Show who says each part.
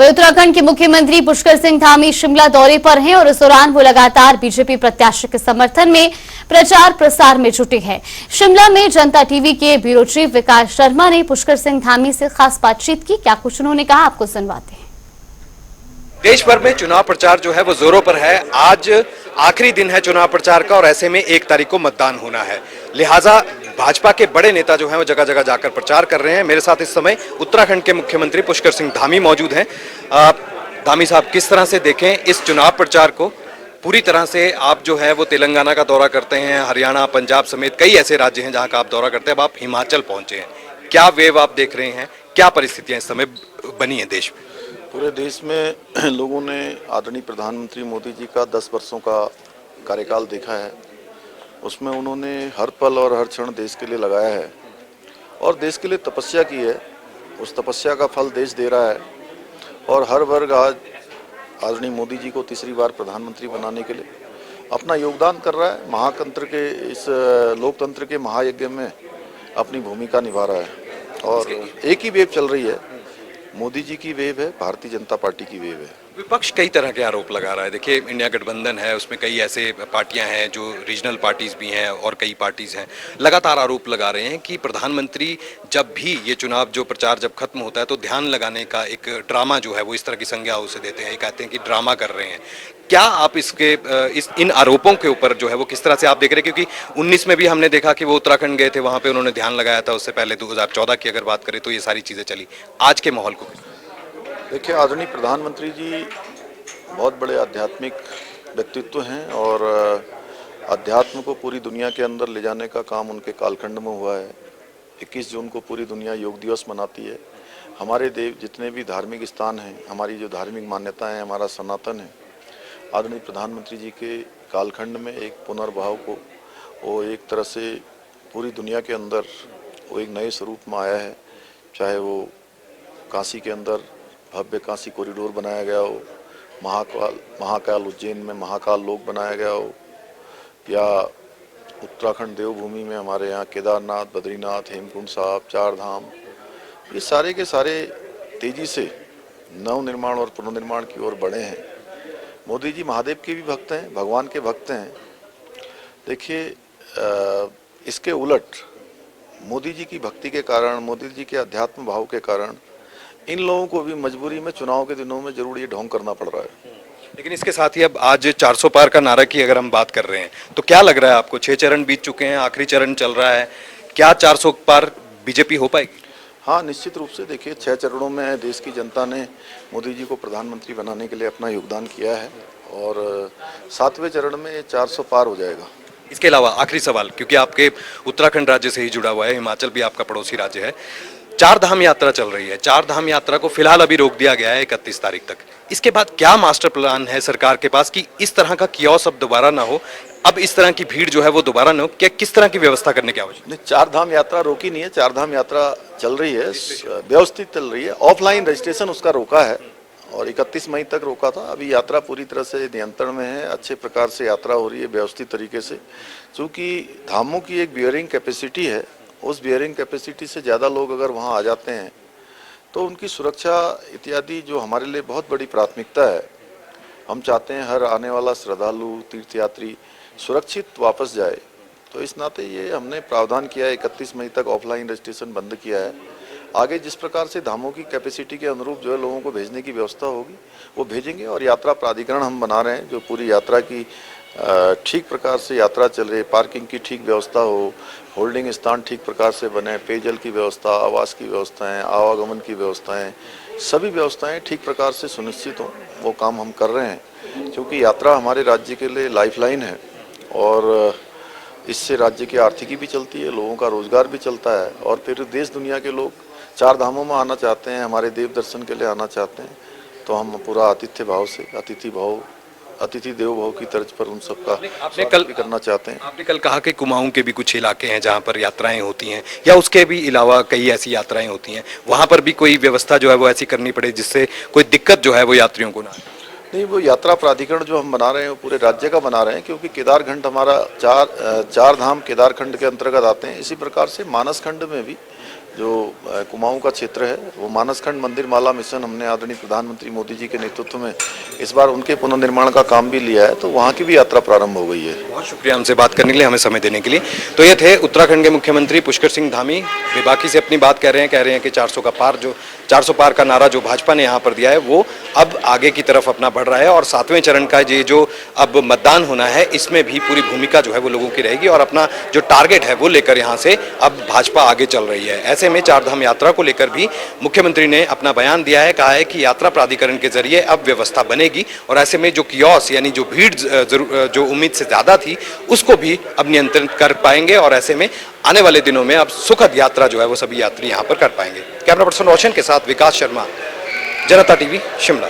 Speaker 1: वहीं उत्तराखंड के मुख्यमंत्री पुष्कर सिंह धामी शिमला दौरे पर हैं और इस दौरान वो लगातार बीजेपी प्रत्याशी के समर्थन में प्रचार प्रसार में जुटे हैं। शिमला में जनता टीवी के ब्यूरो चीफ विकास शर्मा ने पुष्कर सिंह धामी से खास बातचीत की। क्या कुछ उन्होंने कहा, आपको सुनवाते हैं।
Speaker 2: देश भर में चुनाव प्रचार जो है वो जोरों पर है। आज आखिरी दिन है चुनाव प्रचार का और ऐसे में 1 तारीख को मतदान होना है, लिहाजा भाजपा के बड़े नेता जो हैं वो जगह जगह जाकर प्रचार कर रहे हैं। मेरे साथ इस समय उत्तराखंड के मुख्यमंत्री पुष्कर सिंह धामी मौजूद हैं। धामी साहब, किस तरह से देखें इस चुनाव प्रचार को? पूरी तरह से आप जो है वो तेलंगाना का दौरा करते हैं, हरियाणा, पंजाब समेत कई ऐसे राज्य हैं जहां का आप दौरा करते हैं। अब आप हिमाचल पहुंचे हैं, क्या वेव आप देख रहे हैं, क्या परिस्थितियां इस समय बनी है देश में?
Speaker 3: पूरे देश में लोगों ने आदरणीय प्रधानमंत्री मोदी जी का 10 वर्षों का कार्यकाल देखा है। उसमें उन्होंने हर पल और हर क्षण देश के लिए लगाया है और देश के लिए तपस्या की है। उस तपस्या का फल देश दे रहा है और हर वर्ग आज आदरणीय मोदी जी को तीसरी बार प्रधानमंत्री बनाने के लिए अपना योगदान कर रहा है। महातंत्र के इस लोकतंत्र के महायज्ञ में अपनी भूमिका निभा रहा है और एक ही वेव चल रही है, मोदी जी की वेव है, भारतीय जनता पार्टी की वेव है।
Speaker 2: विपक्ष कई तरह के आरोप लगा रहा है। देखिए, इंडिया गठबंधन है, उसमें कई ऐसे पार्टियां हैं जो रीजनल पार्टीज भी हैं और कई पार्टीज हैं, लगातार आरोप लगा रहे हैं कि प्रधानमंत्री जब भी ये चुनाव जो प्रचार जब खत्म होता है तो ध्यान लगाने का एक ड्रामा जो है वो इस तरह की संज्ञा उसे देते हैं, कहते हैं कि ड्रामा कर रहे हैं। क्या आप इन आरोपों के ऊपर जो है वो किस तरह से आप देख रहे हैं? क्योंकि 19 में भी हमने देखा कि वो उत्तराखंड गए थे, वहां पे उन्होंने ध्यान लगाया था। उससे पहले 2014 की अगर बात करें तो ये सारी चीजें चली। आज के माहौल को
Speaker 3: देखिए, आदरणीय प्रधानमंत्री जी बहुत बड़े आध्यात्मिक व्यक्तित्व हैं और अध्यात्म को पूरी दुनिया के अंदर ले जाने का काम उनके कालखंड में हुआ है। 21 जून को पूरी दुनिया योग दिवस मनाती है। हमारे देव जितने भी धार्मिक स्थान हैं, हमारी जो धार्मिक मान्यताएं हैं, हमारा सनातन है, आदरणीय प्रधानमंत्री जी के कालखंड में एक पुनर्भाव को वो एक तरह से पूरी दुनिया के अंदर वो एक नए स्वरूप में आया है। चाहे वो काशी के अंदर भव्य काशी कॉरिडोर बनाया गया हो, महाकाल उज्जैन में महाकाल लोक बनाया गया हो, या उत्तराखंड देवभूमि में हमारे यहाँ केदारनाथ, बद्रीनाथ, हेमकुंड साहब, 4 धाम, ये सारे के सारे तेजी से नव निर्माण और पुनर्निर्माण की ओर बढ़े हैं। मोदी जी महादेव के भी भक्त हैं, भगवान के भक्त हैं। देखिए, इसके उलट मोदी जी की भक्ति के कारण, मोदी जी के अध्यात्म भाव के कारण इन लोगों को भी मजबूरी में चुनाव के दिनों में जरूर ये ढोंग करना पड़ रहा है।
Speaker 2: लेकिन इसके साथ ही अब आज 400 पार का नारा की अगर हम बात कर रहे हैं तो क्या लग रहा है आपको? 6 चरण बीत चुके हैं, आखिरी चरण चल रहा है, क्या 400 पार बीजेपी हो पाएगी?
Speaker 3: हाँ, निश्चित रूप से। देखिए, 6 चरणों में देश की जनता ने मोदी जी को प्रधानमंत्री बनाने के लिए अपना योगदान किया है और 7वें चरण में 400 पार हो जाएगा।
Speaker 2: इसके अलावा आखिरी सवाल, क्योंकि आपके उत्तराखंड राज्य से ही जुड़ा हुआ है, हिमाचल भी आपका पड़ोसी राज्य है, 4 धाम यात्रा चल रही है। 4 धाम यात्रा को फिलहाल अभी रोक दिया गया है 31 तारीख तक। इसके बाद क्या मास्टर प्लान है सरकार के पास कि इस तरह का कियोस्क अब दोबारा ना हो, अब इस तरह की भीड़ जो है वो दोबारा ना हो? क्या किस तरह की व्यवस्था करने की आवश्यकता?
Speaker 3: नहीं, 4 धाम यात्रा रोकी नहीं है, 4 धाम यात्रा चल रही है, व्यवस्थित चल रही है। ऑफलाइन रजिस्ट्रेशन उसका रोका है और 31 मई तक रोका था। अभी यात्रा पूरी तरह से नियंत्रण में है, अच्छे प्रकार से यात्रा हो रही है व्यवस्थित तरीके से। चूँकि धामों की एक बियरिंग कैपेसिटी है, उस बियरिंग कैपेसिटी से ज़्यादा लोग अगर वहाँ आ जाते हैं तो उनकी सुरक्षा इत्यादि जो हमारे लिए बहुत बड़ी प्राथमिकता है। हम चाहते हैं हर आने वाला श्रद्धालु, तीर्थयात्री सुरक्षित वापस जाए, तो इस नाते ये हमने प्रावधान किया है। 31 मई तक ऑफलाइन रजिस्ट्रेशन बंद किया है। आगे जिस प्रकार से धामों की कैपेसिटी के अनुरूप जो है लोगों को भेजने की व्यवस्था होगी वो भेजेंगे और यात्रा प्राधिकरण हम बना रहे हैं जो पूरी यात्रा की ठीक प्रकार से यात्रा चल रही है। पार्किंग की ठीक व्यवस्था हो, होल्डिंग स्थान ठीक प्रकार से बने, पेयजल की व्यवस्था, आवास की व्यवस्थाएं, आवागमन की व्यवस्थाएं, सभी व्यवस्थाएं ठीक प्रकार से सुनिश्चित हों, वो काम हम कर रहे हैं। क्योंकि यात्रा हमारे राज्य के लिए लाइफलाइन है और इससे राज्य की आर्थिकी भी चलती है, लोगों का रोजगार भी चलता है और फिर देश दुनिया के लोग 4 धामों में आना चाहते हैं, हमारे देव दर्शन के लिए आना चाहते हैं, तो हम पूरा आतिथ्य भाव से, अतिथि देव भाव की तर्ज पर उन सबका
Speaker 2: आपने कल
Speaker 3: भी करना चाहते हैं।
Speaker 2: आपने कल कहा कि कुमाऊं के भी कुछ इलाके हैं जहां पर यात्राएं होती हैं, या उसके भी अलावा कई ऐसी यात्राएं होती हैं, वहां पर भी कोई व्यवस्था जो है वो ऐसी करनी पड़े जिससे कोई दिक्कत जो है वो यात्रियों को ना?
Speaker 3: नहीं, वो यात्रा प्राधिकरण जो हम बना रहे हैं वो पूरे राज्य का बना रहे हैं, क्योंकि केदारखंड हमारा 4 धाम केदारखंड के अंतर्गत आते हैं। इसी प्रकार से मानस खंड में भी जो कुमाऊं का क्षेत्र है वो मानसखंड मंदिर माला मिशन हमने आदरणीय प्रधानमंत्री मोदी जी के नेतृत्व में इस बार उनके पुनर्निर्माण का काम भी लिया है, तो वहाँ की भी यात्रा प्रारंभ हो गई है।
Speaker 2: बहुत शुक्रिया हमसे बात करने के लिए, हमें समय देने के लिए। तो ये थे उत्तराखंड के मुख्यमंत्री पुष्कर सिंह धामी, बेबाकी से अपनी बात कह रहे हैं कि 400 पार का नारा जो भाजपा ने यहाँ पर दिया है वो अब आगे की तरफ अपना बढ़ रहा है और 7वें चरण का ये जो अब मतदान होना है इसमें भी पूरी भूमिका जो है वो लोगों की रहेगी और अपना जो टारगेट है वो लेकर यहाँ से अब भाजपा आगे चल रही है। ऐसे में चारधाम यात्रा को लेकर भी मुख्यमंत्री ने अपना बयान दिया है, कहा है कि यात्रा प्राधिकरण के जरिए अब व्यवस्था बनेगी और ऐसे में जो कियोस्क यानी जो भीड़ जो उम्मीद से ज्यादा थी उसको भी अब नियंत्रित कर पाएंगे और ऐसे में आने वाले दिनों में अब सुखद यात्रा जो है वो सभी यात्री यहाँ पर कर पाएंगे। कैमरा पर्सन रोशन के साथ विकास शर्मा, जनता टीवी, शिमला।